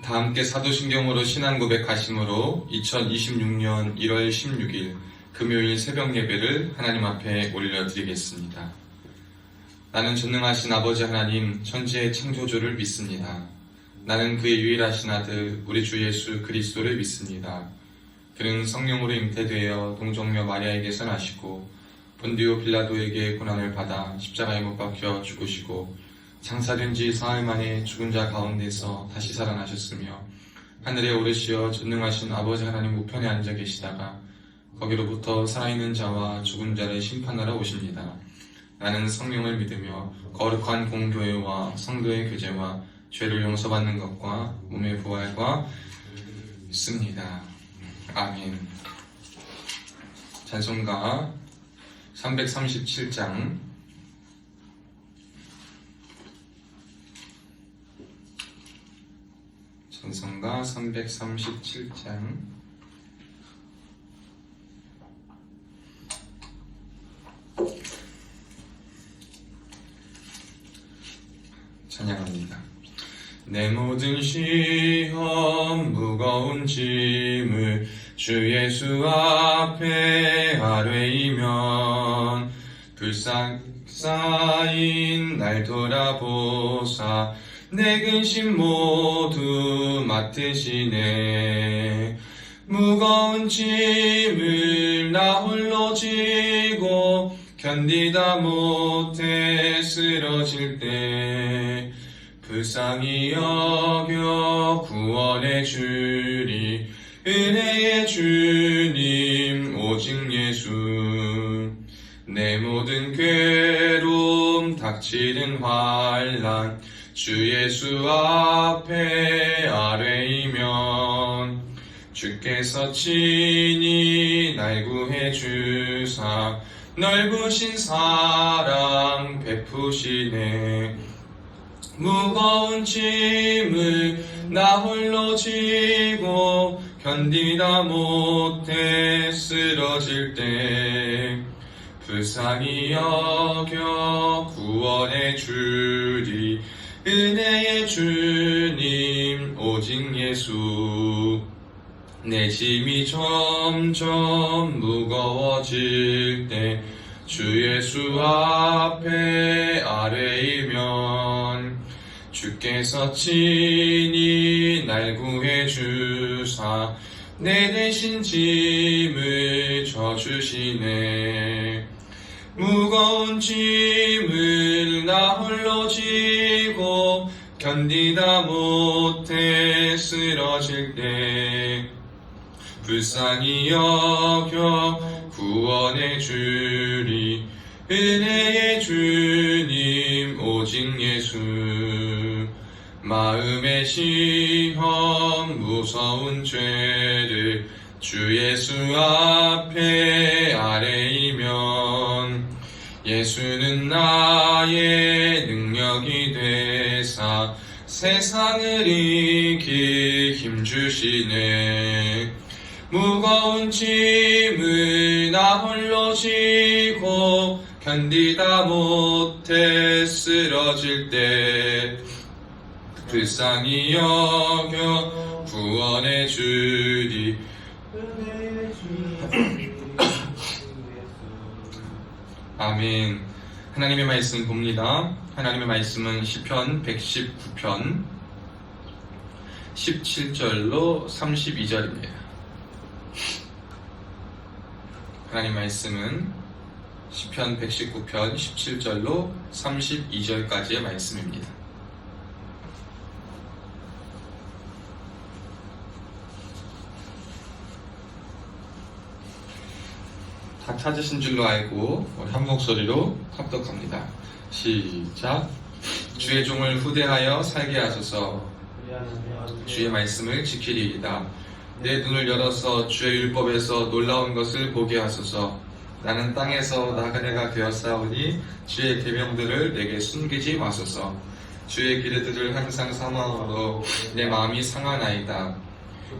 다 함께 사도신경으로 신앙 고백하심으로 2026년 1월 16일 금요일 새벽 예배를 하나님 앞에 올려드리겠습니다. 나는 전능하신 아버지 하나님 천지의 창조주를 믿습니다. 나는 그의 유일하신 아들 우리 주 예수 그리스도를 믿습니다. 그는 성령으로 잉태되어 동정녀 마리아에게서 나시고 본디오 빌라도에게 고난을 받아 십자가에 못 박혀 죽으시고 장사된 지 사흘 만에 죽은 자 가운데서 다시 살아나셨으며 하늘에 오르시어 전능하신 아버지 하나님 우편에 앉아 계시다가 거기로부터 살아있는 자와 죽은 자를 심판하러 오십니다. 나는 성령을 믿으며 거룩한 공교회와 성도의 교제와 죄를 용서받는 것과 몸의 부활과 믿습니다. 아멘. 찬송가 337장 찬송가 337장 찬양합니다. 내 모든 시험 무거운 짐을 주 예수 앞에 아뢰이면 불쌍 쌓인 날 돌아보사 내 근심 모두 맡으시네. 무거운 짐을 나 홀로 지고 견디다 못해 쓰러질 때 불쌍히 여겨 구원해 주리 은혜의 주님 오직 예수. 내 모든 괴로움 닥치는 환난 주 예수 앞에 아뢰이면 주께서 친히 날 구해 주사 넓으신 사랑 베푸시네. 무거운 짐을 나 홀로 지고 견디다 못해 쓰러질 때 불쌍히 여겨 구원해 주리 은혜의 주님 오직 예수. 내 짐이 점점 무거워질 때 주 예수 앞에 아뢰이면 주께서 친히 날 구해 주사 내 대신 짐을 져주시네. 무거운 짐을 나 홀로 지고 견디다 못해 쓰러질 때 불쌍히 여겨 구원해 주리 은혜의 주님 오직 예수. 마음의 시험 무서운 죄를 주 예수 앞에 아뢰이면 예수는 나의 능력이 되사 세상을 이길 힘 주시네. 무거운 짐을 나 홀로 지고 견디다 못해 쓰러질 때 불쌍히 여겨 구원해 주리 아멘. 하나님의 말씀 봅니다. 하나님의 말씀은 시편 119편 17절로 32절입니다. 하나님 말씀은 시편 119편 17절로 32절까지의 말씀입니다. 다 찾으신 줄로 알고 우리 한 목소리로 합독합니다. 시작. 주의 종을 후대하여 살게 하소서. 주의 말씀을 지키리이다. 내 눈을 열어서 주의 율법에서 놀라운 것을 보게 하소서. 나는 땅에서 나그네가 되었사오니 주의 계명들을 내게 숨기지 마소서. 주의 기르들을 항상 사모함으로 내 마음이 상하나이다.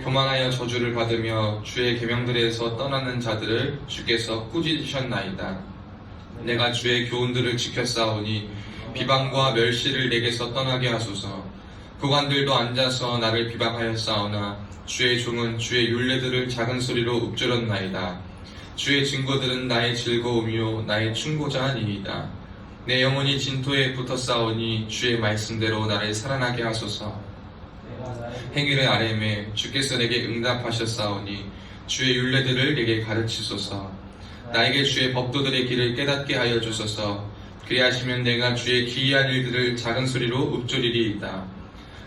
교만하여 저주를 받으며 주의 계명들에서 떠나는 자들을 주께서 꾸짖으셨나이다. 내가 주의 교훈들을 지켰사오니 비방과 멸시를 내게서 떠나게 하소서. 고관들도 앉아서 나를 비방하였사오나 주의 종은 주의 율례들을 작은 소리로 읊조렸나이다. 주의 증거들은 나의 즐거움이요 나의 충고자 아니이다. 내 영혼이 진토에 붙었사오니 주의 말씀대로 나를 살아나게 하소서. 행위를 아뢰매 주께서 내게 응답하셨사오니 주의 율례들을 내게 가르치소서. 나에게 주의 법도들의 길을 깨닫게 하여 주소서. 그리하시면 내가 주의 기이한 일들을 작은 소리로 읊조리리이다.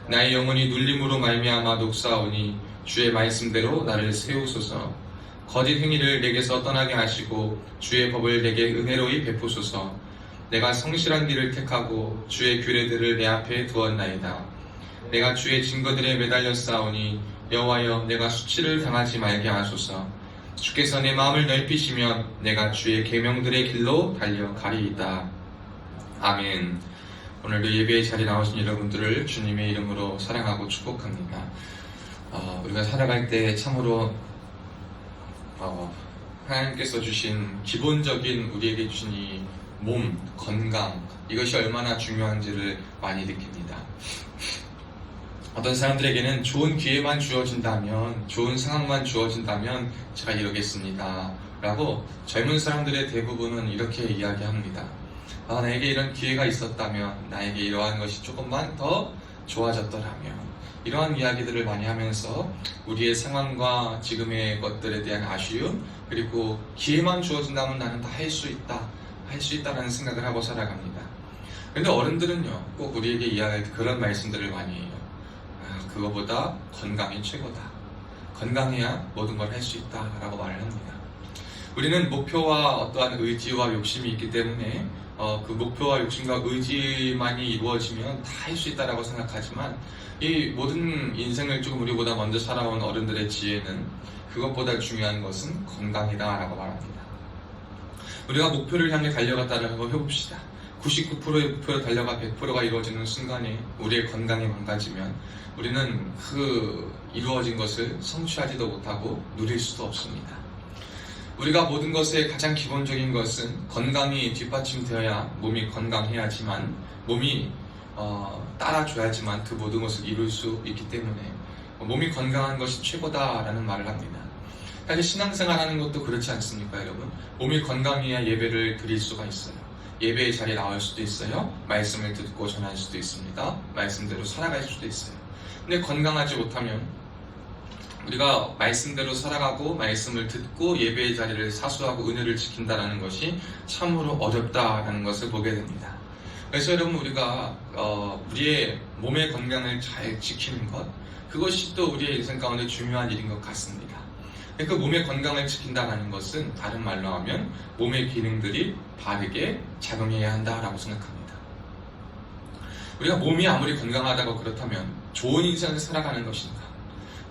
나의 영혼이 눌림으로 말미암아 녹사오니 주의 말씀대로 나를 세우소서. 거짓 행위를 내게서 떠나게 하시고 주의 법을 내게 은혜로이 베푸소서. 내가 성실한 길을 택하고 주의 규례들을 내 앞에 두었나이다. 내가 주의 증거들에 매달렸사오니 여호와여 내가 수치를 당하지 말게 하소서. 주께서 내 마음을 넓히시면 내가 주의 계명들의 길로 달려가리이다. 아멘. 오늘도 예배의 자리에 나오신 여러분들을 주님의 이름으로 사랑하고 축복합니다. 우리가 살아갈 때 참으로 하나님께서 주신 기본적인 우리에게 주신 이 몸, 건강 이것이 얼마나 중요한지를 많이 느낍니다. 어떤 사람들에게는 좋은 기회만 주어진다면, 좋은 상황만 주어진다면 제가 이러겠습니다 라고 젊은 사람들의 대부분은 이렇게 이야기합니다. 나에게 이런 기회가 있었다면, 나에게 이러한 것이 조금만 더 좋아졌더라면, 이러한 이야기들을 많이 하면서 우리의 상황과 지금의 것들에 대한 아쉬움, 그리고 기회만 주어진다면 나는 다 할 수 있다라는 생각을 하고 살아갑니다. 그런데 어른들은요, 꼭 우리에게 이야기할 그런 말씀들을 많이 해요. 그거보다 건강이 최고다. 건강해야 모든 걸 할 수 있다라고 말을 합니다. 우리는 목표와 어떠한 의지와 욕심이 있기 때문에 그 목표와 욕심과 의지만이 이루어지면 다 할 수 있다라고 생각하지만 이 모든 인생을 조금 우리보다 먼저 살아온 어른들의 지혜는 그것보다 중요한 것은 건강이다라고 말합니다. 우리가 목표를 향해 달려갔다라고 해봅시다. 99%의 목표로 달려가 100%가 이루어지는 순간에 우리의 건강이 망가지면 우리는 그 이루어진 것을 성취하지도 못하고 누릴 수도 없습니다. 우리가 모든 것의 가장 기본적인 것은 건강이 뒷받침되어야 몸이 건강해야지만, 몸이 따라줘야지만 그 모든 것을 이룰 수 있기 때문에 몸이 건강한 것이 최고다라는 말을 합니다. 사실 신앙생활 하는 것도 그렇지 않습니까, 여러분? 몸이 건강해야 예배를 드릴 수가 있어요. 예배의 자리에 나올 수도 있어요. 말씀을 듣고 전할 수도 있습니다. 말씀대로 살아갈 수도 있어요. 근데 건강하지 못하면 우리가 말씀대로 살아가고 말씀을 듣고 예배의 자리를 사수하고 은혜를 지킨다는 것이 참으로 어렵다라는 것을 보게 됩니다. 그래서 여러분, 우리가 우리의 몸의 건강을 잘 지키는 것, 그것이 또 우리의 인생 가운데 중요한 일인 것 같습니다. 그 몸의 건강을 지킨다는 것은 다른 말로 하면 몸의 기능들이 바르게 작용해야 한다라고 생각합니다. 우리가 몸이 아무리 건강하다고 그렇다면 좋은 인생을 살아가는 것인가?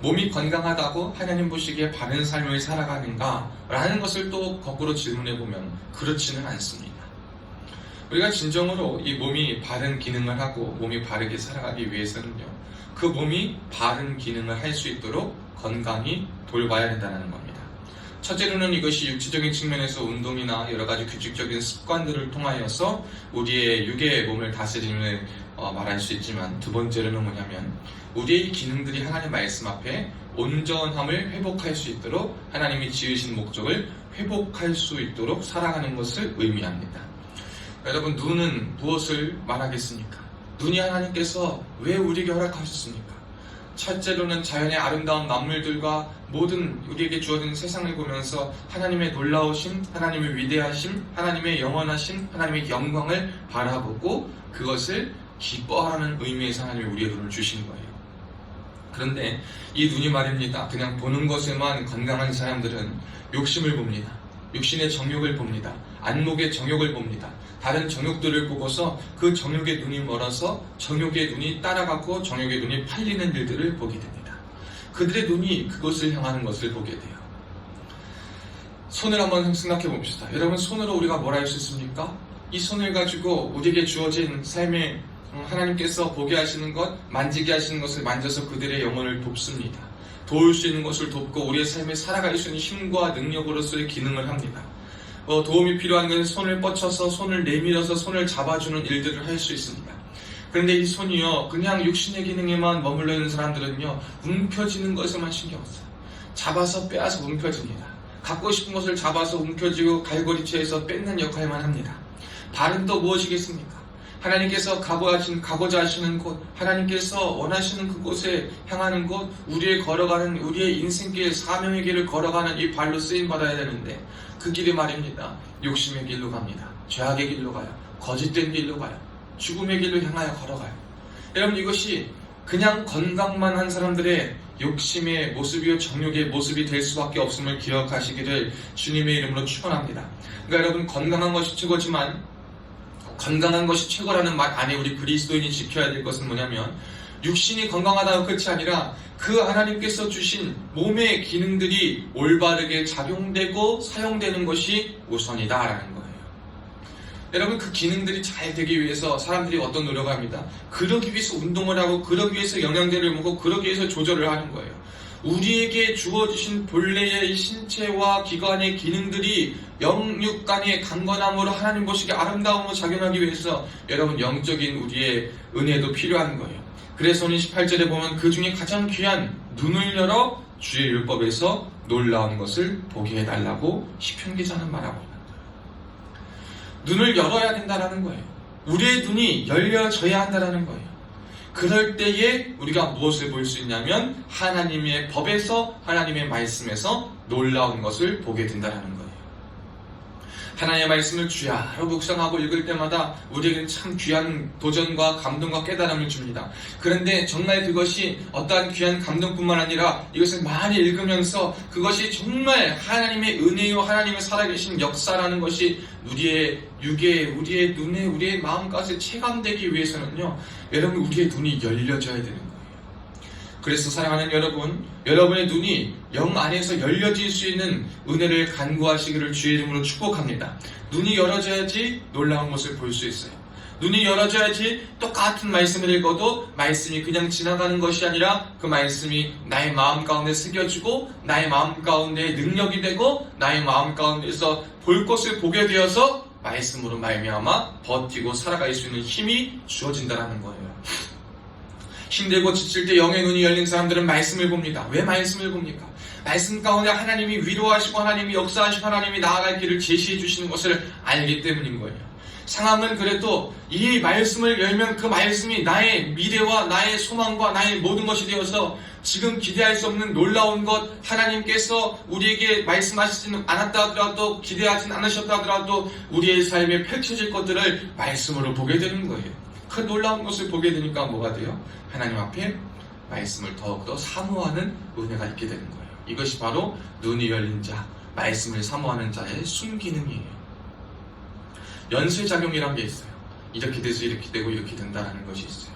몸이 건강하다고 하나님 보시기에 바른 삶을 살아가는가? 라는 것을 또 거꾸로 질문해보면 그렇지는 않습니다. 우리가 진정으로 이 몸이 바른 기능을 하고 몸이 바르게 살아가기 위해서는요, 그 몸이 바른 기능을 할 수 있도록 건강히 돌봐야 된다는 겁니다. 첫째로는 이것이 육체적인 측면에서 운동이나 여러 가지 규칙적인 습관들을 통하여서 우리의 육의 몸을 다스림을 말할 수 있지만, 두 번째로는 뭐냐면 우리의 기능들이 하나님 말씀 앞에 온전함을 회복할 수 있도록, 하나님이 지으신 목적을 회복할 수 있도록 살아가는 것을 의미합니다. 여러분, 눈은 무엇을 말하겠습니까? 눈이 하나님께서 왜 우리에게 허락하셨습니까? 첫째로는 자연의 아름다운 만물들과 모든 우리에게 주어진 세상을 보면서 하나님의 놀라우심, 하나님의 위대하심, 하나님의 영원하심, 하나님의 영광을 바라보고 그것을 기뻐하는 의미에서 하나님이 우리의 눈을 주신 거예요. 그런데 이 눈이 말입니다, 그냥 보는 것에만 건강한 사람들은 욕심을 봅니다. 육신의 정욕을 봅니다. 안목의 정욕을 봅니다. 다른 정욕들을 보고서 그 정욕의 눈이 멀어서 정욕의 눈이 따라가고 정욕의 눈이 팔리는 일들을 보게 됩니다. 그들의 눈이 그것을 향하는 것을 보게 돼요. 손을 한번 생각해 봅시다. 여러분, 손으로 우리가 뭘 할 수 있습니까? 이 손을 가지고 우리에게 주어진 삶에 하나님께서 보게 하시는 것, 만지게 하시는 것을 만져서 그들의 영혼을 돕습니다. 도울 수 있는 것을 돕고 우리의 삶에 살아갈 수 있는 힘과 능력으로서의 기능을 합니다. 도움이 필요한 것은 손을 뻗쳐서, 손을 내밀어서 손을 잡아주는 일들을 할 수 있습니다. 그런데 이 손이요, 그냥 육신의 기능에만 머물러 있는 사람들은요, 움켜쥐는 것에만 신경 써요. 잡아서 빼앗아 움켜집니다. 갖고 싶은 것을 잡아서 움켜쥐고 갈고리채에서 뺏는 역할만 합니다. 발은 또 무엇이겠습니까? 하나님께서 가고자 하시는 곳, 하나님께서 원하시는 그곳에 향하는 곳, 우리의 인생길, 사명의 길을 걸어가는 이 발로 쓰임받아야 되는데, 그 길이 말입니다. 욕심의 길로 갑니다. 죄악의 길로 가요. 거짓된 길로 가요. 죽음의 길로 향하여 걸어가요. 여러분, 이것이 그냥 건강만 한 사람들의 욕심의 모습이요, 정욕의 모습이 될 수밖에 없음을 기억하시기를 주님의 이름으로 축원합니다. 그러니까 여러분, 건강한 것이 최고지만, 건강한 것이 최고라는 말 안에 우리 그리스도인이 지켜야 될 것은 뭐냐면, 육신이 건강하다고 끝이 아니라 그 하나님께서 주신 몸의 기능들이 올바르게 작용되고 사용되는 것이 우선이다라는 거예요. 여러분, 그 기능들이 잘 되기 위해서 사람들이 어떤 노력을 합니다. 그러기 위해서 운동을 하고, 그러기 위해서 영양제를 먹고, 그러기 위해서 조절을 하는 거예요. 우리에게 주어주신 본래의 신체와 기관의 기능들이 영육간의 강건함으로 하나님 보시기에 아름다움으로 작용하기 위해서 여러분, 영적인 우리의 은혜도 필요한 거예요. 그래서 오늘 18절에 보면 그 중에 가장 귀한 눈을 열어 주의 율법에서 놀라운 것을 보게 해달라고 시편 기자는 말하고 있는 거예요. 눈을 열어야 된다는 거예요. 우리의 눈이 열려져야 한다는 거예요. 그럴 때에 우리가 무엇을 볼 수 있냐면 하나님의 법에서, 하나님의 말씀에서 놀라운 것을 보게 된다는 거예요. 하나님의 말씀을 주야로 묵상하고 읽을 때마다 우리에게는 참 귀한 도전과 감동과 깨달음을 줍니다. 그런데 정말 그것이 어떠한 귀한 감동뿐만 아니라 이것을 많이 읽으면서 그것이 정말 하나님의 은혜요, 하나님의 살아계신 역사라는 것이 우리의 육에, 우리의 눈에, 우리의 마음까지 체감되기 위해서는요, 여러분, 우리의 눈이 열려져야 되는 거예요. 그래서 사랑하는 여러분, 여러분의 눈이 영 안에서 열려질 수 있는 은혜를 간구하시기를 주의 이름으로 축복합니다. 눈이 열어져야지 놀라운 것을 볼 수 있어요. 눈이 열어져야지 똑같은 말씀을 읽어도 말씀이 그냥 지나가는 것이 아니라 그 말씀이 나의 마음 가운데 새겨지고 나의 마음 가운데 능력이 되고 나의 마음 가운데서 볼 것을 보게 되어서 말씀으로 말미암아 버티고 살아갈 수 있는 힘이 주어진다는 거예요. 힘들고 지칠 때 영의 눈이 열린 사람들은 말씀을 봅니다. 왜 말씀을 봅니까? 말씀 가운데 하나님이 위로하시고 하나님이 역사하시고 하나님이 나아갈 길을 제시해 주시는 것을 알기 때문인 거예요. 상황은 그래도 이 말씀을 열면 그 말씀이 나의 미래와 나의 소망과 나의 모든 것이 되어서 지금 기대할 수 없는 놀라운 것, 하나님께서 우리에게 말씀하시지는 않았다 하더라도, 기대하진 않으셨다 하더라도 우리의 삶에 펼쳐질 것들을 말씀으로 보게 되는 거예요. 그 놀라운 것을 보게 되니까 뭐가 돼요? 하나님 앞에 말씀을 더욱더 사모하는 은혜가 있게 되는 거예요. 이것이 바로 눈이 열린 자, 말씀을 사모하는 자의 순기능이에요. 연쇄작용이란 게 있어요. 이렇게 돼서 이렇게 되고 이렇게 된다는 것이 있어요.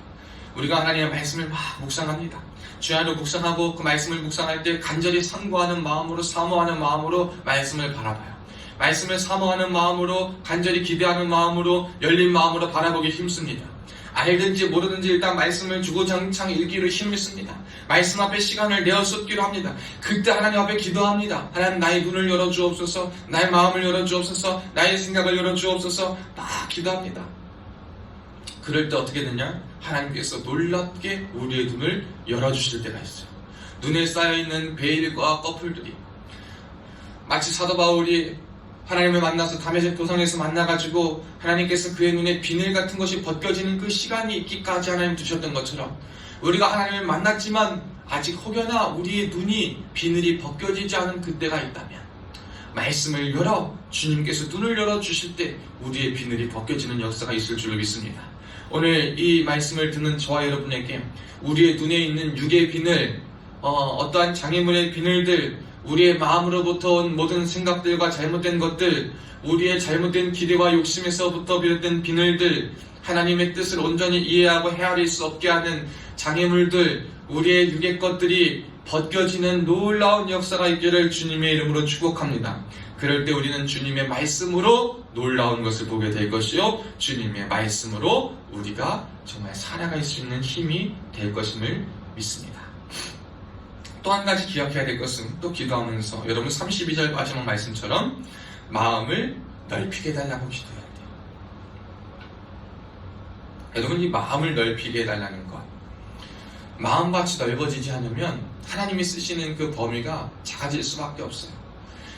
우리가 하나님의 말씀을 막 묵상합니다. 주야로 묵상하고 그 말씀을 묵상할 때 간절히 상고하는 마음으로, 사모하는 마음으로 말씀을 바라봐요. 말씀을 사모하는 마음으로, 간절히 기대하는 마음으로, 열린 마음으로 바라보기 힘씁니다. 알든지 모르든지 일단 말씀을 주구장창 읽기로 힘을 씁니다. 말씀 앞에 시간을 내어 쏟기로 합니다. 그때 하나님 앞에 기도합니다. 하나님, 나의 눈을 열어주옵소서, 나의 마음을 열어주옵소서, 나의 생각을 열어주옵소서, 막 기도합니다. 그럴 때 어떻게 되냐? 하나님께서 놀랍게 우리의 눈을 열어주실 때가 있어요. 눈에 쌓여있는 베일과 꺼풀들이 마치 사도 바울이 하나님을 만나서 다메섹 도상에서 만나가지고 하나님께서 그의 눈에 비늘 같은 것이 벗겨지는 그 시간이 있기까지 하나님 두셨던 것처럼 우리가 하나님을 만났지만 아직 혹여나 우리의 눈이 비늘이 벗겨지지 않은 그때가 있다면 말씀을 열어 주님께서 눈을 열어주실 때 우리의 비늘이 벗겨지는 역사가 있을 줄로 믿습니다. 오늘 이 말씀을 듣는 저와 여러분에게 우리의 눈에 있는 육의 비늘, 어떠한 장애물의 비늘들, 우리의 마음으로부터 온 모든 생각들과 잘못된 것들, 우리의 잘못된 기대와 욕심에서부터 비롯된 비늘들, 하나님의 뜻을 온전히 이해하고 헤아릴 수 없게 하는 장애물들, 우리의 육의 것들이 벗겨지는 놀라운 역사가 있기를 주님의 이름으로 축복합니다. 그럴 때 우리는 주님의 말씀으로 놀라운 것을 보게 될 것이요, 주님의 말씀으로 우리가 정말 살아갈 수 있는 힘이 될 것임을 믿습니다. 또 한 가지 기억해야 될 것은, 또 기도하면서 여러분 32절 마지막 말씀처럼 마음을 넓히게 해달라고 기도해야 돼요. 여러분, 이 마음을 넓히게 해달라는 것. 마음밭이 넓어지지 않으면 하나님이 쓰시는 그 범위가 작아질 수밖에 없어요.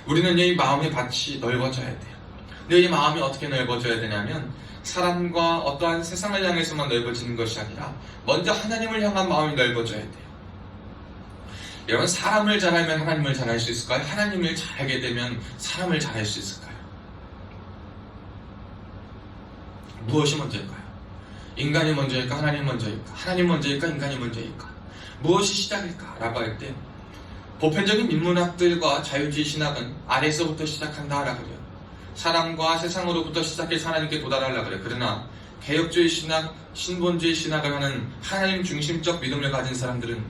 우리는 이 마음의 밭이 넓어져야 돼요. 근데 이 마음이 어떻게 넓어져야 되냐면 사람과 어떠한 세상을 향해서만 넓어지는 것이 아니라 먼저 하나님을 향한 마음이 넓어져야 돼요. 여러분, 사람을 잘 알면 하나님을 잘 알 수 있을까요? 하나님을 잘 알게 되면 사람을 잘 알 수 있을까요? 무엇이 먼저일까요? 인간이 먼저일까? 하나님 먼저일까? 하나님 먼저일까? 인간이 먼저일까? 무엇이 시작일까? 라고 할 때 보편적인 인문학들과 자유주의 신학은 아래서부터 시작한다 라고 그래요. 사람과 세상으로부터 시작해서 하나님께 도달하려고 그래요. 그러나 개혁주의 신학, 신본주의 신학을 하는 하나님 중심적 믿음을 가진 사람들은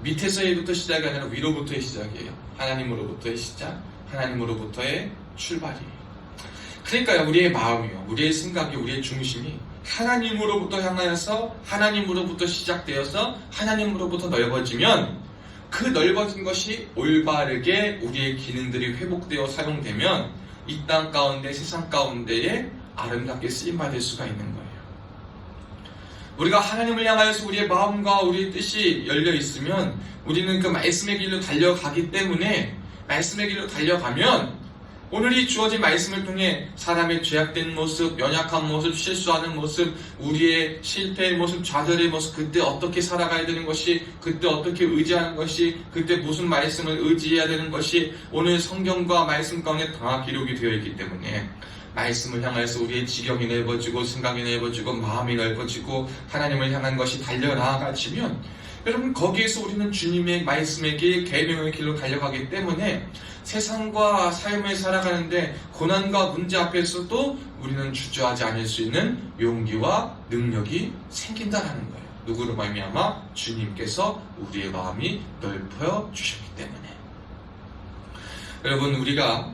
밑에서부터 시작이 아니라 위로부터의 시작이에요. 하나님으로부터의 시작, 하나님으로부터의 출발이에요. 그러니까요, 우리의 마음이요, 우리의 생각이, 우리의 중심이 하나님으로부터 향하여서 하나님으로부터 시작되어서 하나님으로부터 넓어지면 그 넓어진 것이 올바르게 우리의 기능들이 회복되어 사용되면 이 땅 가운데, 세상 가운데에 아름답게 쓰임받을 수가 있는 거예요. 우리가 하나님을 향하여서 우리의 마음과 우리의 뜻이 열려 있으면 우리는 그 말씀의 길로 달려가기 때문에, 말씀의 길로 달려가면 오늘이 주어진 말씀을 통해 사람의 죄악된 모습, 연약한 모습, 실수하는 모습, 우리의 실패의 모습, 좌절의 모습, 그때 어떻게 살아가야 되는 것이, 그때 어떻게 의지하는 것이, 그때 무슨 말씀을 의지해야 되는 것이 오늘 성경과 말씀 가운데 다 기록이 되어 있기 때문에 말씀을 향해서 우리의 지경이 넓어지고 생각이 넓어지고 마음이 넓어지고 하나님을 향한 것이 달려나가지면 여러분, 거기에서 우리는 주님의 말씀의 길, 계명의 길로 달려가기 때문에 세상과 삶을 살아가는데 고난과 문제 앞에서도 우리는 주저하지 않을 수 있는 용기와 능력이 생긴다는 거예요. 누구로 말미암아? 주님께서 우리의 마음이 넓혀 주셨기 때문에. 여러분, 우리가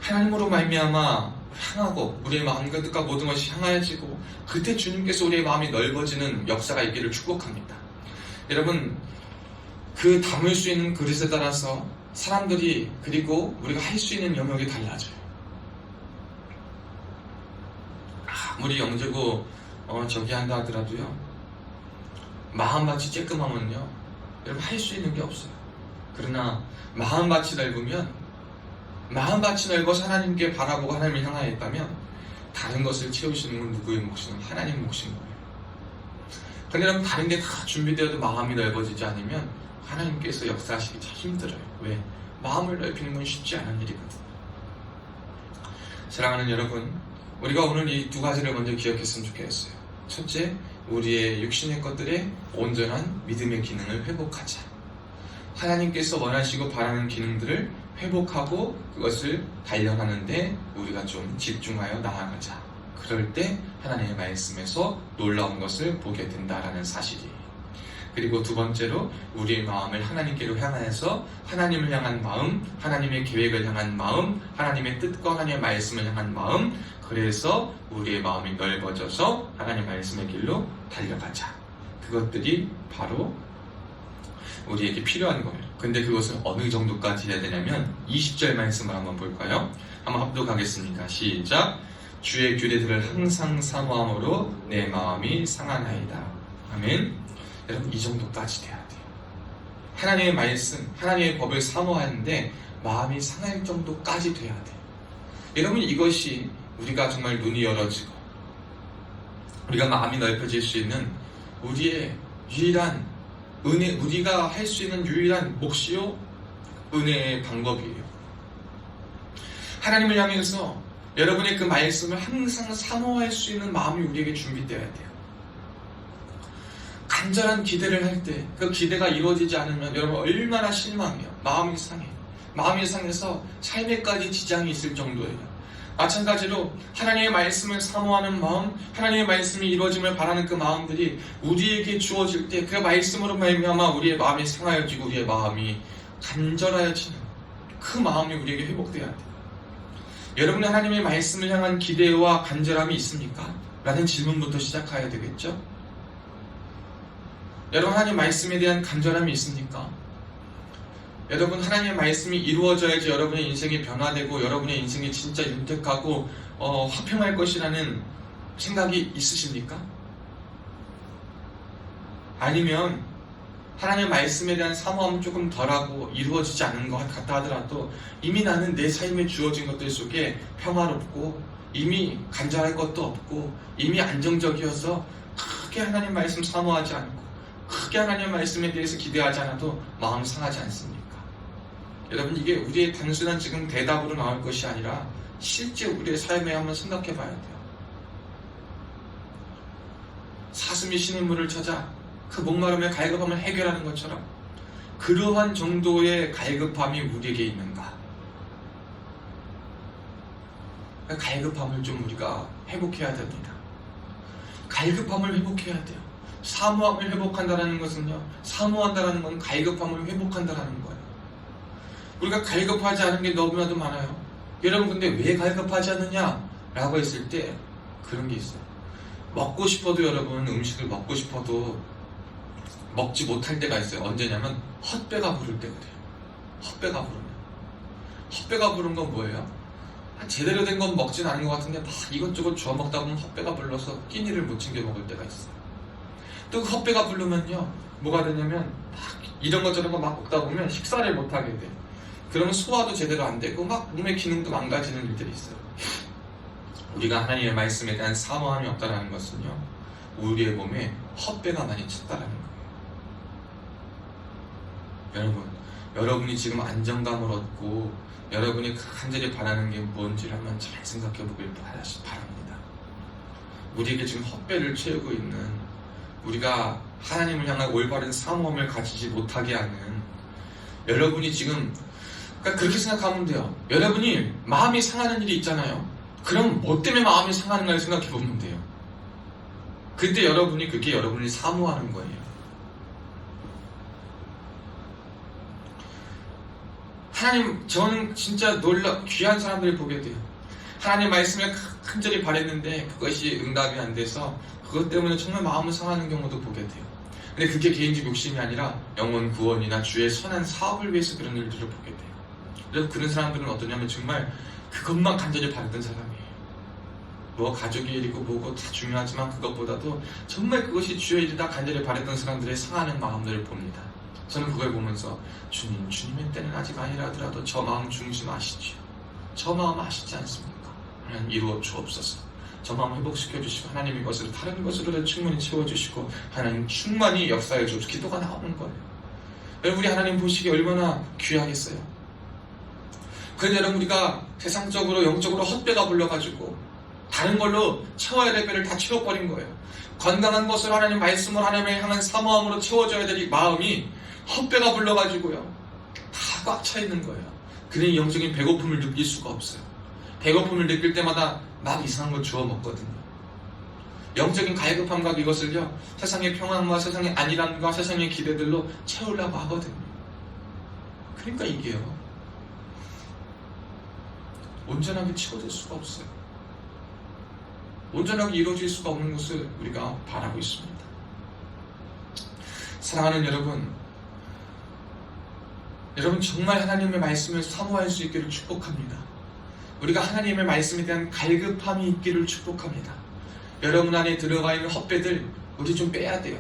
하나님으로 말미암아 향하고 우리의 마음과 뜻과 모든 것이 향하여지고 그때 주님께서 우리의 마음이 넓어지는 역사가 있기를 축복합니다. 여러분, 그 담을 수 있는 그릇에 따라서 사람들이, 그리고 우리가 할 수 있는 영역이 달라져요. 아무리 영재고 저기 한다 하더라도요, 마음밭이 쬐끔하면요 여러분 할 수 있는 게 없어요. 그러나 마음밭이 넓으면, 마음밭이 넓어서 하나님께 바라보고 하나님을 향하였다면 다른 것을 채우시는 건 누구의 몫이면 하나님 몫인 거예요. 근데 여러분, 다른 게 다 준비되어도 마음이 넓어지지 않으면 하나님께서 역사하시기 참 힘들어요. 왜? 마음을 넓히는 건 쉽지 않은 일이거든요. 사랑하는 여러분, 우리가 오늘 이 두 가지를 먼저 기억했으면 좋겠어요. 첫째, 우리의 육신의 것들의 온전한 믿음의 기능을 회복하자. 하나님께서 원하시고 바라는 기능들을 회복하고 그것을 단련하는데 우리가 좀 집중하여 나아가자. 그럴 때 하나님의 말씀에서 놀라운 것을 보게 된다라는 사실이에요. 그리고 두 번째로 우리의 마음을 하나님께로 향해서 하나님을 향한 마음, 하나님의 계획을 향한 마음, 하나님의 뜻과 하나님의 말씀을 향한 마음, 그래서 우리의 마음이 넓어져서 하나님의 말씀의 길로 달려가자. 그것들이 바로 우리에게 필요한 거예요. 근데 그것은 어느 정도까지 해야 되냐면 20절 말씀을 한번 볼까요? 한번 합독하겠습니다. 시작. 주의 규례들을 항상 사모함으로 내 마음이 상하나이다. 아멘. 여러분, 이 정도까지 돼야 돼요. 하나님의 말씀, 하나님의 법을 사모하는데 마음이 상할 정도까지 돼야 돼요. 여러분, 이것이 우리가 정말 눈이 열어지고 우리가 마음이 넓어질 수 있는 우리의 유일한 은혜, 우리가 할 수 있는 유일한 몫이요 은혜의 방법이에요. 하나님을 향해서 여러분의 그 말씀을 항상 사모할 수 있는 마음이 우리에게 준비되어야 돼요. 간절한 기대를 할 때 그 기대가 이루어지지 않으면 여러분 얼마나 실망해요. 마음이 상해. 마음이 상해서 삶에까지 지장이 있을 정도예요. 마찬가지로 하나님의 말씀을 사모하는 마음, 하나님의 말씀이 이루어짐을 바라는 그 마음들이 우리에게 주어질 때 그 말씀으로 말미암아 우리의 마음이 상하여지고 우리의 마음이 간절하여지는 그 마음이 우리에게 회복되어야 돼요. 여러분, 하나님의 말씀을 향한 기대와 간절함이 있습니까? 라는 질문부터 시작해야 되겠죠? 여러분, 하나님 말씀에 대한 간절함이 있습니까? 여러분, 하나님의 말씀이 이루어져야지 여러분의 인생이 변화되고 여러분의 인생이 진짜 윤택하고 화평할 것이라는 생각이 있으십니까? 아니면 하나님의 말씀에 대한 사모함은 조금 덜하고 이루어지지 않은 것 같다 하더라도 이미 나는 내 삶에 주어진 것들 속에 평화롭고 이미 간절할 것도 없고 이미 안정적이어서 크게 하나님 말씀 사모하지 않고 크게 하나님 말씀에 대해서 기대하지 않아도 마음 상하지 않습니까? 여러분, 이게 우리의 단순한 지금 대답으로 나올 것이 아니라 실제 우리의 삶에 한번 생각해 봐야 돼요. 사슴이 신인물을 찾아 그 목마름의 갈급함을 해결하는 것처럼 그러한 정도의 갈급함이 우리에게 있는가? 갈급함을 좀 우리가 회복해야 됩니다. 갈급함을 회복해야 돼요. 사모함을 회복한다는 것은요, 사모한다는 건 갈급함을 회복한다는 거예요. 우리가 갈급하지 않은 게 너무나도 많아요. 여러분, 근데 왜 갈급하지 않느냐? 라고 했을 때 그런 게 있어요. 먹고 싶어도, 여러분, 음식을 먹고 싶어도 먹지 못할 때가 있어요. 언제냐면 헛배가 부를 때가 돼요. 헛배가 부르면. 헛배가 부른 건 뭐예요? 제대로 된 건 먹진 않은 것 같은데 막 이것저것 주워 먹다 보면 헛배가 불러서 끼니를 못 챙겨 먹을 때가 있어요. 또 그 헛배가 부르면요, 뭐가 되냐면 막 이런 것 저런 거 막 먹다 보면 식사를 못 하게 돼. 그러면 소화도 제대로 안 되고 막 몸의 기능도 망가지는 일들이 있어요. 우리가 하나님의 말씀에 대한 사모함이 없다는 것은요, 우리의 몸에 헛배가 많이 찼다는 거예요. 여러분, 여러분이 지금 안정감을 얻고 여러분이 간절히 바라는 게 뭔지를 한번 잘 생각해 보길 바랍니다. 우리에게 지금 헛배를 채우고 있는, 우리가 하나님을 향한 올바른 사모함을 가지지 못하게 하는, 여러분이 지금, 그러니까 그렇게 생각하면 돼요. 여러분이 마음이 상하는 일이 있잖아요. 그럼 뭐 때문에 마음이 상하는가를 생각해 보면 돼요. 그때 여러분이 그게 여러분이 사모하는 거예요. 하나님, 저는 진짜 귀한 사람들을 보게 돼요. 하나님 말씀을 간절히 바랬는데 그것이 응답이 안 돼서 그것 때문에 정말 마음을 상하는 경우도 보게 돼요. 근데 그게 개인적 욕심이 아니라 영혼 구원이나 주의 선한 사업을 위해서 그런 일들을 보게 돼요. 그래서 그런 사람들은 어떠냐면 정말 그것만 간절히 바랬던 사람이에요. 뭐 가족의 일이고 뭐고 다 중요하지만 그것보다도 정말 그것이 주의 일이다 간절히 바랬던 사람들의 상하는 마음들을 봅니다. 저는 그걸 보면서 주님의 때는 아직 아니라 하더라도 저 마음 중심 아시지요? 저 마음 아시지 않습니까? 하나님 이루어 주옵소서. 저 마음 회복시켜 주시고 하나님의 것으로 다른 것으로 충분히 채워주시고 하나님 충만히 역사해 주옵소서. 기도가 나오는 거예요. 여러분, 우리 하나님 보시기에 얼마나 귀하겠어요. 그런데 여러분, 우리가 세상적으로 영적으로 헛배가 불러가지고 다른 걸로 채워야 될 배를 다 채워버린 거예요. 건강한 것으로 하나님 말씀을 하나님을 향한 사모함으로 채워줘야 될 이 마음이 헛배가 불러가지고요, 다 꽉 차 있는 거예요. 그러니 영적인 배고픔을 느낄 수가 없어요. 배고픔을 느낄 때마다 막 이상한 걸 주워 먹거든요. 영적인 갈급함과 이것을요, 세상의 평안과 세상의 안일함과 세상의 기대들로 채우려고 하거든요. 그러니까 이게요, 온전하게 채워질 수가 없어요. 온전하게 이루어질 수가 없는 것을 우리가 바라고 있습니다. 사랑하는 여러분, 정말 하나님의 말씀을 사모할 수 있기를 축복합니다. 우리가 하나님의 말씀에 대한 갈급함이 있기를 축복합니다. 여러분 안에 들어가 있는 헛배들 우리 좀 빼야 돼요.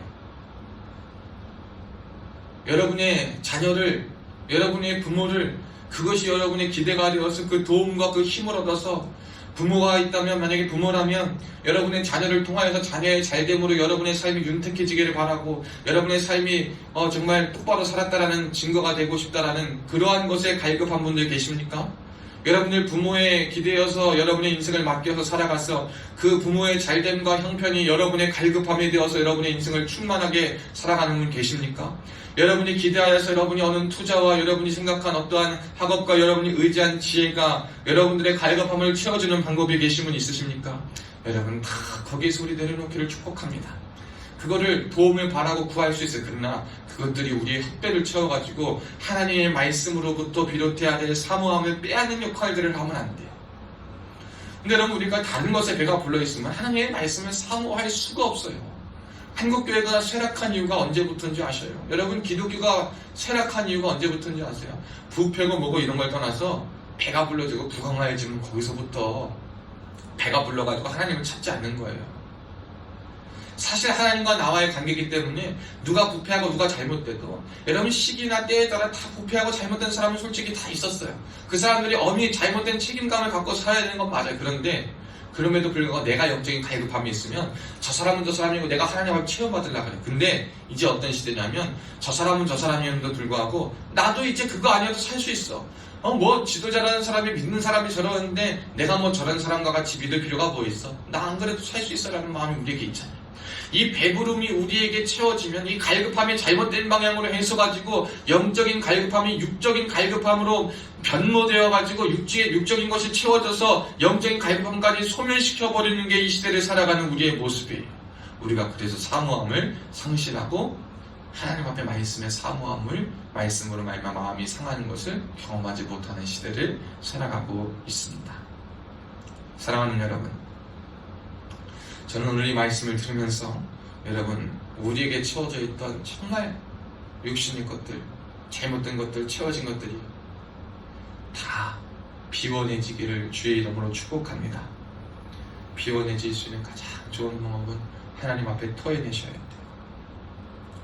여러분의 자녀를, 여러분의 부모를, 그것이 여러분의 기대가 되어서 그 도움과 그 힘을 얻어서, 부모가 있다면, 만약에 부모라면 여러분의 자녀를 통하여서 자녀의 잘됨으로 여러분의 삶이 윤택해지기를 바라고, 여러분의 삶이 정말 똑바로 살았다라는 증거가 되고 싶다라는 그러한 것에 갈급한 분들 계십니까? 여러분들 부모에 기대어서 여러분의 인생을 맡겨서 살아가서 그 부모의 잘됨과 형편이 여러분의 갈급함이 되어서 여러분의 인생을 충만하게 살아가는 분 계십니까? 여러분이 기대하여서 여러분이 얻는 투자와 여러분이 생각한 어떠한 학업과 여러분이 의지한 지혜가 여러분들의 갈급함을 채워주는 방법이 계신 분 있으십니까? 여러분 다 거기에서 우리 내려놓기를 축복합니다. 그거를 도움을 바라고 구할 수 있어요. 그러나 그것들이 우리의 헛배를 채워가지고 하나님의 말씀으로부터 비롯해야 될 사모함을 빼앗는 역할들을 하면 안 돼요. 근데 여러분, 우리가 다른 것에 배가 불러있으면 하나님의 말씀을 사모할 수가 없어요. 한국교회가 쇠락한 이유가 언제부터인지 아셔요? 여러분, 기독교가 쇠락한 이유가 언제부터인지 아세요? 부패고 뭐고 이런 걸 떠나서 배가 불러지고 부강화해지면 거기서부터 배가 불러가지고 하나님을 찾지 않는 거예요. 사실 하나님과 나와의 관계이기 때문에 누가 부패하고 누가 잘못돼도 여러분 시기나 때에 따라 다 부패하고 잘못된 사람은 솔직히 다 있었어요. 그 사람들이 엄히 잘못된 책임감을 갖고 살아야 되는 건 맞아요. 그런데 그럼에도 불구하고 내가 영적인 갈급함이 있으면 저 사람은 저 사람이고 내가 하나님을 체험받으려고 그래요. 근데 이제 어떤 시대냐면 저 사람은 저 사람이었는데도 불구하고 나도 이제 그거 아니어도 살 수 있어. 뭐 지도자라는 사람이 믿는 사람이 저러는데 내가 뭐 저런 사람과 같이 믿을 필요가 뭐 있어? 나 안 그래도 살 수 있어라는 마음이 우리에게 있잖아요. 이 배부름이 우리에게 채워지면 이 갈급함이 잘못된 방향으로 해서가지고 영적인 갈급함이 육적인 갈급함으로 변모되어가지고 육적인 것이 채워져서 영적인 갈급함까지 소멸시켜버리는 게 이 시대를 살아가는 우리의 모습이에요. 우리가 그래서 사모함을 상실하고 하나님 앞에 말씀의 사모함을 말씀으로 말미암아 마음이 상하는 것을 경험하지 못하는 시대를 살아가고 있습니다. 사랑하는 여러분, 저는 오늘 이 말씀을 들으면서 여러분 우리에게 채워져 있던 정말 육신의 것들, 잘못된 것들, 채워진 것들이 다 비워내지기를 주의 이름으로 축복합니다. 비워내질 수 있는 가장 좋은 방법은 하나님 앞에 토해내셔야 돼요.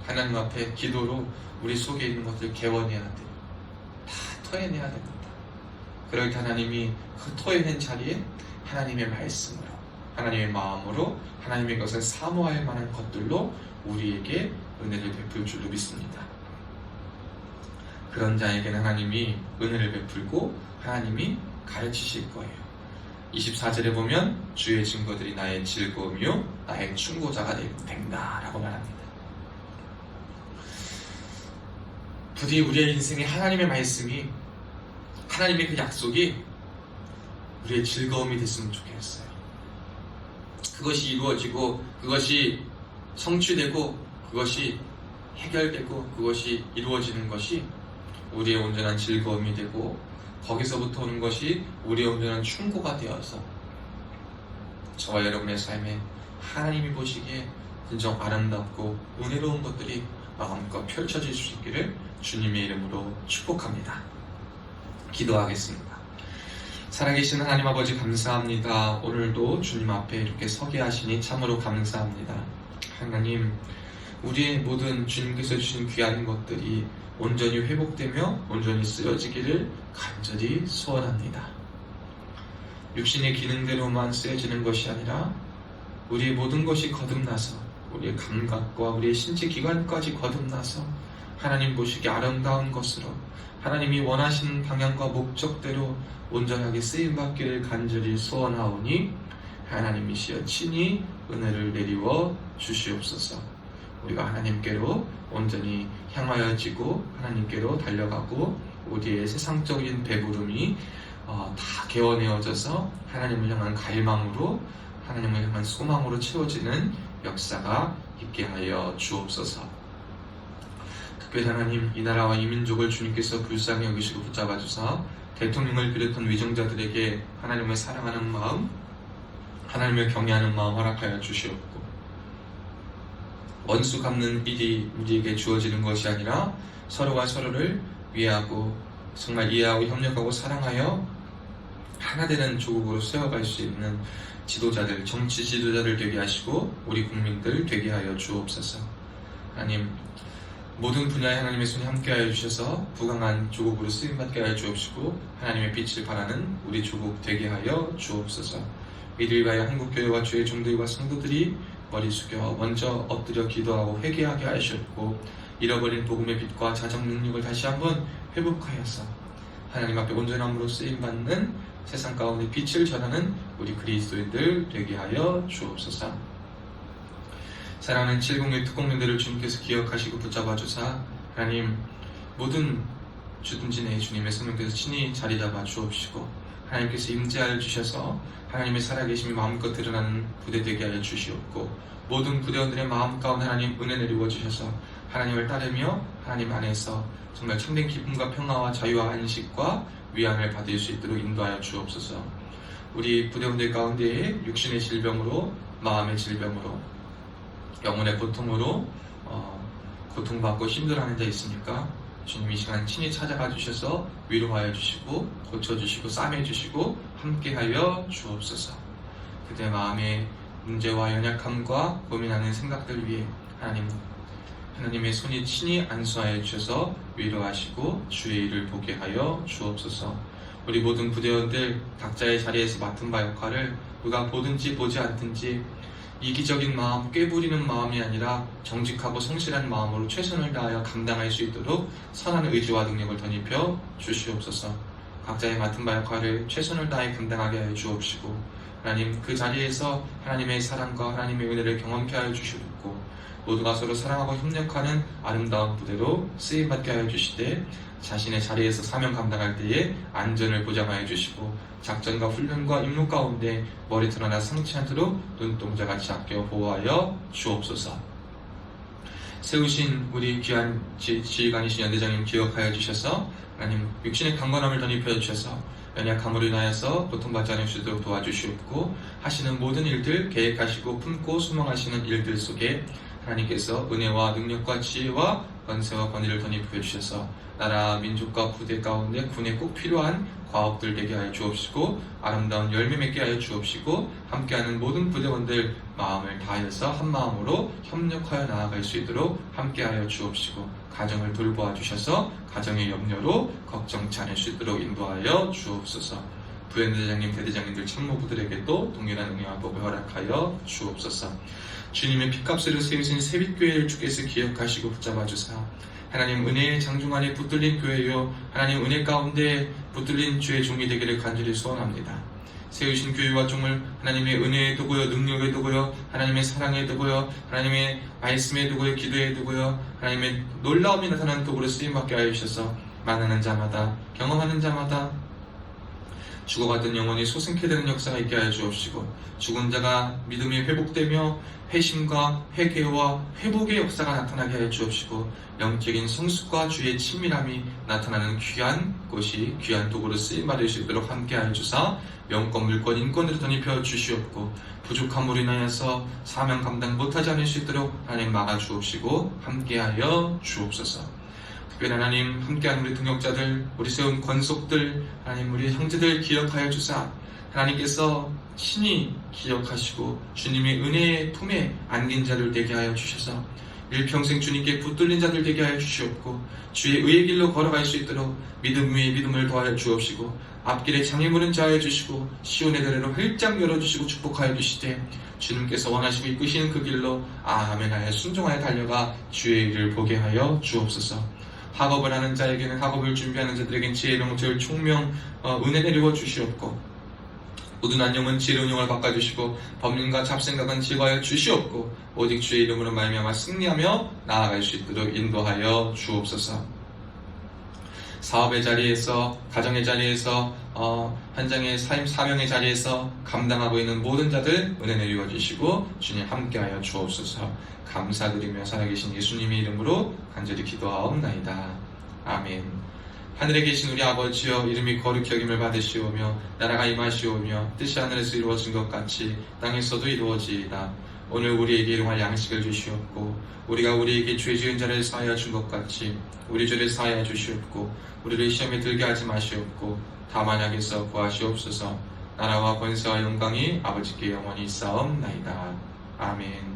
하나님 앞에 기도로 우리 속에 있는 것들 개원해야 돼요. 다 토해내야 됩니다. 그럴 때 하나님이 그 토해낸 자리에 하나님의 말씀으로, 하나님의 마음으로, 하나님의 것을 사모할 만한 것들로 우리에게 은혜를 베풀 줄로 믿습니다. 그런 자에게는 하나님이 은혜를 베풀고 하나님이 가르치실 거예요. 24절에 보면 주의 증거들이 나의 즐거움이요 나의 충고자가 된다 라고 말합니다. 부디 우리의 인생에 하나님의 말씀이, 하나님의 그 약속이 우리의 즐거움이 됐으면 좋겠어요. 그것이 이루어지고 그것이 성취되고 그것이 해결되고 그것이 이루어지는 것이 우리의 온전한 즐거움이 되고 거기서부터 오는 것이 우리의 온전한 충고가 되어서 저와 여러분의 삶에 하나님이 보시기에 진정 아름답고 은혜로운 것들이 마음껏 펼쳐질 수 있기를 주님의 이름으로 축복합니다. 기도하겠습니다. 살아계신 하나님 아버지 감사합니다. 오늘도 주님 앞에 이렇게 서게 하시니 참으로 감사합니다. 하나님, 우리의 모든 주님께서 주신 귀한 것들이 온전히 회복되며 온전히 쓰여지기를 간절히 소원합니다. 육신의 기능대로만 쓰여지는 것이 아니라 우리의 모든 것이 거듭나서 우리의 감각과 우리의 신체 기관까지 거듭나서 하나님 보시기에 아름다운 것으로 하나님이 원하시는 방향과 목적대로 온전하게 쓰임받기를 간절히 소원하오니 하나님이시여 친히 은혜를 내리워 주시옵소서. 우리가 하나님께로 온전히 향하여지고 하나님께로 달려가고 우리의 세상적인 배부름이 다 개워내어져서 하나님을 향한 갈망으로, 하나님을 향한 소망으로 채워지는 역사가 있게 하여 주옵소서. 특별히 하나님, 이 나라와 이 민족을 주님께서 불쌍히 여기시고 붙잡아 주사 대통령을 비롯한 위정자들에게 하나님을 사랑하는 마음, 하나님을 경외하는 마음 허락하여 주시옵고, 원수 갚는 일이 우리에게 주어지는 것이 아니라 서로가 서로를 위하고 정말 이해하고 협력하고 사랑하여 하나 되는 조국으로 세워갈 수 있는 지도자들, 정치 지도자들 되게 하시고 우리 국민들 되게 하여 주옵소서. 하나님, 모든 분야에 하나님의 손이 함께하여 주셔서 부강한 조국으로 쓰임받게 하여 주옵시고 하나님의 빛을 발하는 우리 조국 되게 하여 주옵소서. 이를 위하여 한국교회와 주의 종들과 성도들이 머리 숙여 먼저 엎드려 기도하고 회개하게 하셨고, 잃어버린 복음의 빛과 자정 능력을 다시 한번 회복하여서 하나님 앞에 온전함으로 쓰임받는 세상 가운데 빛을 전하는 우리 그리스도인들 되게 하여 주옵소서. 사랑하는 701 특공민들을 주님께서 기억하시고 붙잡아 주사 하나님, 모든 주둔지 내 주님의 성령께서 친히 자리 잡아 주옵시고 하나님께서 임재하여 주셔서 하나님의 살아계심이 마음껏 드러나는 부대 되게 하여 주시옵고, 모든 부대원들의 마음 가운데 하나님 은혜 내리워 주셔서 하나님을 따르며 하나님 안에서 정말 참된 기쁨과 평화와 자유와 안식과 위안을 받을 수 있도록 인도하여 주옵소서. 우리 부대원들 가운데에 육신의 질병으로, 마음의 질병으로, 영혼의 고통으로 고통받고 힘들어하는 자 있습니까? 주님 이 시간 친히 찾아가 주셔서 위로하여 주시고 고쳐주시고 싸매주시고 함께하여 주옵소서. 그대 마음에 문제와 연약함과 고민하는 생각들 위해 하나님의 손이 친히 안수하여 주셔서 위로하시고 주의 일을 보게 하여 주옵소서. 우리 모든 부대원들 각자의 자리에서 맡은 바 역할을 누가 보든지 보지 않든지 이기적인 마음, 꾀부리는 마음이 아니라 정직하고 성실한 마음으로 최선을 다하여 감당할 수 있도록 선한 의지와 능력을 덧입혀 주시옵소서. 각자의 맡은 바 역할을 최선을 다해 감당하게 하여 주옵시고, 하나님 그 자리에서 하나님의 사랑과 하나님의 은혜를 경험케 하여 주시옵고, 모두가 서로 사랑하고 협력하는 아름다운 부대로 쓰임받게 하여 주시되, 자신의 자리에서 사명 감당할 때에 안전을 보장하여 주시고, 작전과 훈련과 임무 가운데 머리털 하나 상치 않도록 눈동자같이 아껴 보호하여 주옵소서. 세우신 우리 귀한 지휘관이신 연대장님 기억하여 주셔서 하나님 육신의 강건함을 덧입혀 주셔서 연약함으로 인하여서 고통받지 않으시도록 도와주시옵고, 하시는 모든 일들 계획하시고 품고 소망하시는 일들 속에 하나님께서 은혜와 능력과 지혜와 권세와 권위를 덧입혀 주셔서 나라 민족과 부대 가운데 군에 꼭 필요한 과업들 되게 하여 주옵시고, 아름다운 열매 맺게 하여 주옵시고, 함께하는 모든 부대원들 마음을 다해서 한 마음으로 협력하여 나아갈 수 있도록 함께하여 주옵시고, 가정을 돌보아 주셔서 가정의 염려로 걱정치 않을 수 있도록 인도하여 주옵소서. 부연대장님, 대대장님들 참모부들에게도 동일한 은혜와 법을 허락하여 주옵소서. 주님의 핏값으로 세우신 세빛교회를 주께서 기억하시고 붙잡아 주사 하나님 은혜의 장중 안에 붙들린 교회요, 하나님 은혜 가운데 붙들린 주의 종이 되기를 간절히 소원합니다. 세우신 교회와 종을 하나님의 은혜에 두고요, 능력에 두고요, 하나님의 사랑에 두고요, 하나님의 말씀에 두고요, 기도에 두고요, 하나님의 놀라움이 나타나는 도구로 쓰임받게 하여 주셔서 만나는 자마다, 경험하는 자마다 죽어갔던 영혼이 소생케 되는 역사가 있게 하여 주옵시고, 죽은 자가 믿음이 회복되며 회심과 회개와 회복의 역사가 나타나게 하여 주옵시고, 영적인 성숙과 주의 친밀함이 나타나는 귀한 곳이 귀한 도구로 쓰임받을 수 있도록 함께 하여 주사 명권, 물권, 인권으로 덧입혀 주시옵고, 부족함으로 인하여서 사명 감당 못하지 않을 수 있도록 하나님 막아 주옵시고 함께 하여 주옵소서. 특별히 하나님 함께하는 우리 등역자들, 우리 세운 권속들, 하나님 우리 형제들 기억하여 주사 하나님께서 친히 기억하시고 주님의 은혜의 품에 안긴 자들 되게 하여 주셔서 일평생 주님께 붙들린 자들 되게 하여 주시옵고, 주의 의의 길로 걸어갈 수 있도록 믿음 위에 믿음을 더하여 주옵시고, 앞길에 장애물은 자하여 주시고 시온의 대로로 활짝 열어주시고 축복하여 주시되, 주님께서 원하시고 이끄시는 그 길로 아멘 하여 순종하여 달려가 주의 일을 보게 하여 주옵소서. 학업을 하는 자에게는 학업을 준비하는 자들에겐 지혜, 명철, 총명, 은혜 내려 주시옵고, 모든 영은 지혜로운 영을 바꿔주시고 법륜과 잡생각은 제거하여 주시옵고, 오직 주의 이름으로 말미암아 승리하며 나아갈 수 있도록 인도하여 주옵소서. 사업의 자리에서, 가정의 자리에서, 현장의 사명의 자리에서 감당하고 있는 모든 자들 은혜 내려 주시고 주님 함께하여 주옵소서. 감사드리며 살아계신 예수님의 이름으로 간절히 기도하옵나이다. 아멘. 하늘에 계신 우리 아버지여, 이름이 거룩히 여김을 받으시오며 나라가 임하시오며 뜻이 하늘에서 이루어진 것 같이 땅에서도 이루어지이다. 오늘 우리에게 일용할 양식을 주시옵고, 우리가 우리에게 죄 지은 자를 사하여 준 것 같이 우리 죄를 사하여 주시옵고, 우리를 시험에 들게 하지 마시옵고 다만 악에서 구하시옵소서. 나라와 권세와 영광이 아버지께 영원히 있사옵나이다. 아멘.